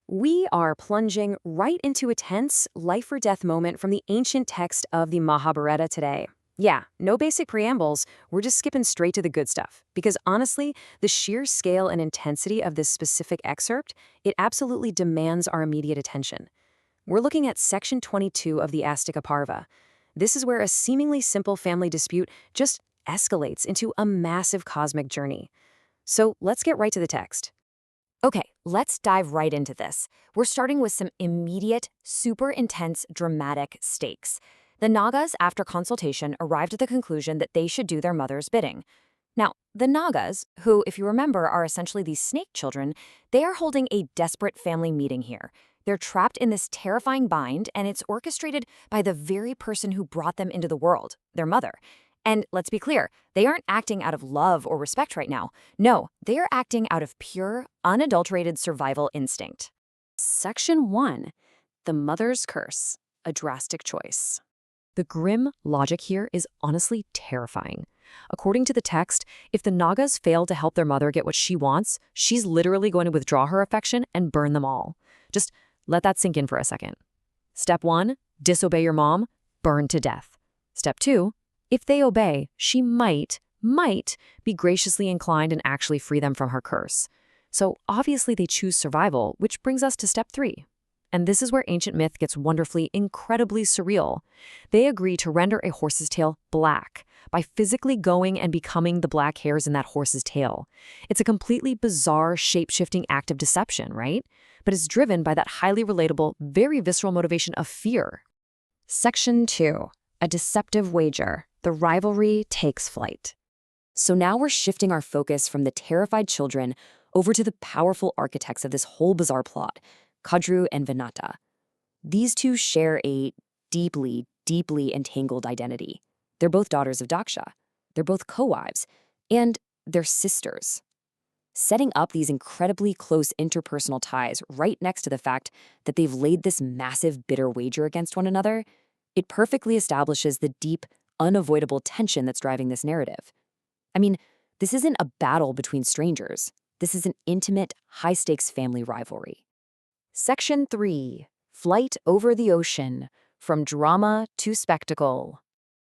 We are plunging right into a tense life-or-death moment from the ancient text of the Mahabharata today. Yeah, no basic preambles, we're just skipping straight to the good stuff. Because honestly, the sheer scale and intensity of this specific excerpt, it absolutely demands our immediate attention. We're looking at section 22 of the Astika Parva. This is where a seemingly simple family dispute just escalates into a massive cosmic journey. So let's get right to the text. Okay, let's dive right into this. We're starting with some immediate, super intense, dramatic stakes. The Nagas, after consultation, arrived at the conclusion that they should do their mother's bidding. Now, the Nagas, who, if you remember, are essentially these snake children, they are holding a desperate family meeting here. They're trapped in this terrifying bind, and it's orchestrated by the very person who brought them into the world, their mother. And let's be clear, they aren't acting out of love or respect right now. No, they are acting out of pure, unadulterated survival instinct. Section 1. The Mother's Curse, a drastic choice. The grim logic here is honestly terrifying. According to the text, if the Nagas fail to help their mother get what she wants, she's literally going to withdraw her affection and burn them all. Just let that sink in for a second. Step 1, disobey your mom, burn to death. Step 2, if they obey, she might be graciously inclined and actually free them from her curse. So obviously they choose survival, which brings us to step 3. And this is where ancient myth gets wonderfully, incredibly surreal. They agree to render a horse's tail black by physically going and becoming the black hairs in that horse's tail. It's a completely bizarre, shape-shifting act of deception, right? But it's driven by that highly relatable, very visceral motivation of fear. Section 2. A deceptive wager. The rivalry takes flight. So now we're shifting our focus from the terrified children over to the powerful architects of this whole bizarre plot, Kadru and Vinata. These two share a deeply, deeply entangled identity. They're both daughters of Daksha. They're both co-wives. And they're sisters. Setting up these incredibly close interpersonal ties right next to the fact that they've laid this massive bitter wager against one another, it perfectly establishes the deep, unavoidable tension that's driving this narrative. I mean, this isn't a battle between strangers. This is an intimate, high-stakes family rivalry. Section 3. Flight over the ocean, from drama to spectacle.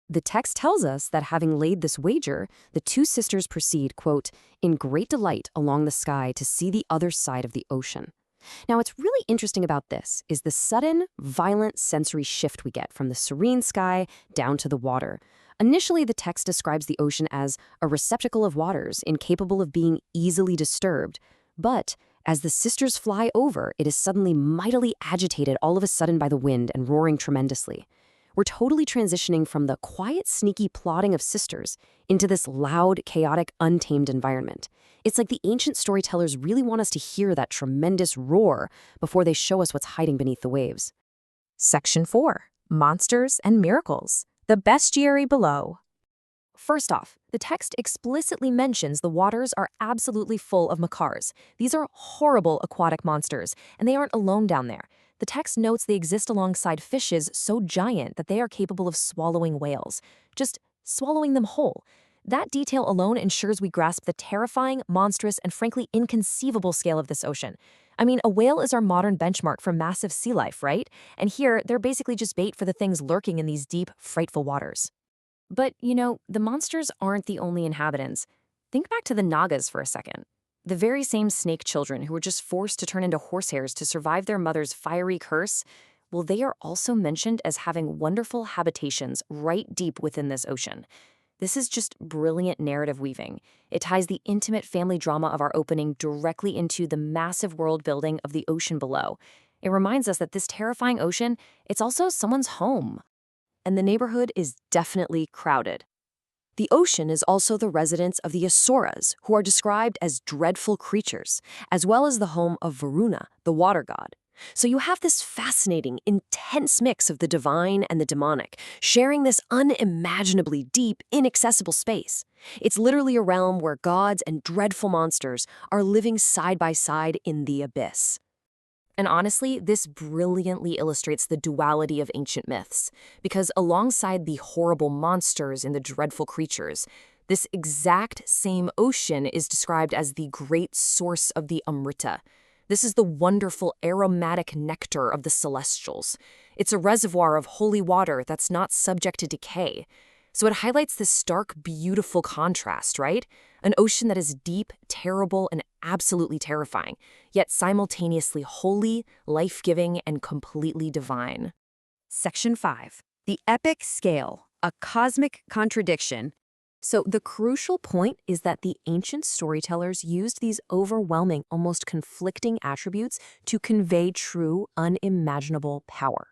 The text tells us that having laid this wager, the two sisters proceed, quote, in great delight along the sky to see the other side of the ocean. Now, what's really interesting about this is the sudden, violent sensory shift we get from the serene sky down to the water. Initially, the text describes the ocean as a receptacle of waters incapable of being easily disturbed. But as the sisters fly over, it is suddenly mightily agitated all of a sudden by the wind and roaring tremendously. We're totally transitioning from the quiet, sneaky plotting of sisters into this loud, chaotic, untamed environment. It's like the ancient storytellers really want us to hear that tremendous roar before they show us what's hiding beneath the waves. Section 4. Monsters and miracles. The bestiary below. First off, the text explicitly mentions the waters are absolutely full of makars. These are horrible aquatic monsters, and they aren't alone down there. The text notes they exist alongside fishes so giant that they are capable of swallowing whales, just swallowing them whole. That detail alone ensures we grasp the terrifying, monstrous, and frankly inconceivable scale of this ocean. I mean, a whale is our modern benchmark for massive sea life, right? And here, they're basically just bait for the things lurking in these deep, frightful waters. But, the monsters aren't the only inhabitants. Think back to the Nagas for a second. The very same snake children who were just forced to turn into horsehairs to survive their mother's fiery curse, well, they are also mentioned as having wonderful habitations right deep within this ocean. This is just brilliant narrative weaving. It ties the intimate family drama of our opening directly into the massive world building of the ocean below. It reminds us that this terrifying ocean, it's also someone's home. And the neighborhood is definitely crowded. The ocean is also the residence of the Asuras, who are described as dreadful creatures, as well as the home of Varuna, the water god. So you have this fascinating, intense mix of the divine and the demonic, sharing this unimaginably deep, inaccessible space. It's literally a realm where gods and dreadful monsters are living side by side in the abyss. And honestly, this brilliantly illustrates the duality of ancient myths, because alongside the horrible monsters and the dreadful creatures, this exact same ocean is described as the great source of the Amrita, This is the wonderful aromatic nectar of the celestials. It's a reservoir of holy water that's not subject to decay. So it highlights this stark, beautiful contrast, right? An ocean that is deep, terrible, and absolutely terrifying, yet simultaneously holy, life-giving, and completely divine. Section 5. The epic scale, a cosmic contradiction. So the crucial point is that the ancient storytellers used these overwhelming, almost conflicting attributes to convey true, unimaginable power.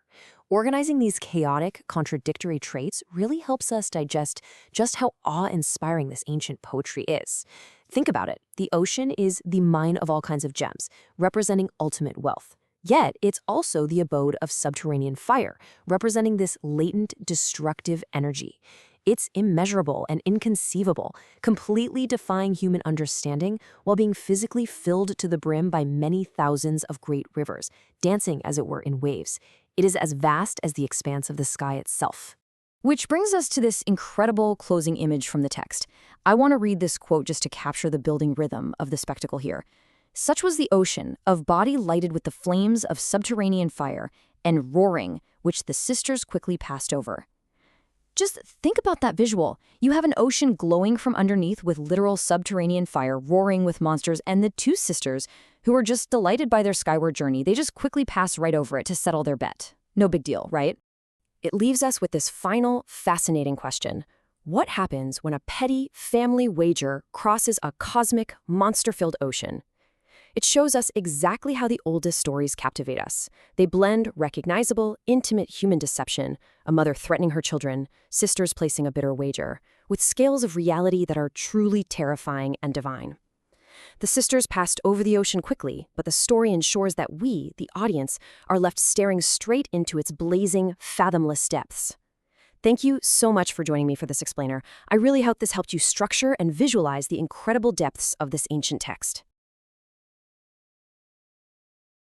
Organizing these chaotic, contradictory traits really helps us digest just how awe-inspiring this ancient poetry is. Think about it. The ocean is the mine of all kinds of gems, representing ultimate wealth. Yet, it's also the abode of subterranean fire, representing this latent, destructive energy. It's immeasurable and inconceivable, completely defying human understanding while being physically filled to the brim by many thousands of great rivers, dancing as it were in waves. It is as vast as the expanse of the sky itself. Which brings us to this incredible closing image from the text. I want to read this quote just to capture the building rhythm of the spectacle here. Such was the ocean, of body lighted with the flames of subterranean fire, and roaring, which the sisters quickly passed over. Just think about that visual. You have an ocean glowing from underneath with literal subterranean fire roaring with monsters, and the two sisters, who are just delighted by their skyward journey, they just quickly pass right over it to settle their bet. No big deal, right? It leaves us with this final, fascinating question. What happens when a petty family wager crosses a cosmic, monster-filled ocean? It shows us exactly how the oldest stories captivate us. They blend recognizable, intimate human deception, a mother threatening her children, sisters placing a bitter wager, with scales of reality that are truly terrifying and divine. The sisters passed over the ocean quickly, but the story ensures that we, the audience, are left staring straight into its blazing, fathomless depths. Thank you so much for joining me for this explainer. I really hope this helped you structure and visualize the incredible depths of this ancient text.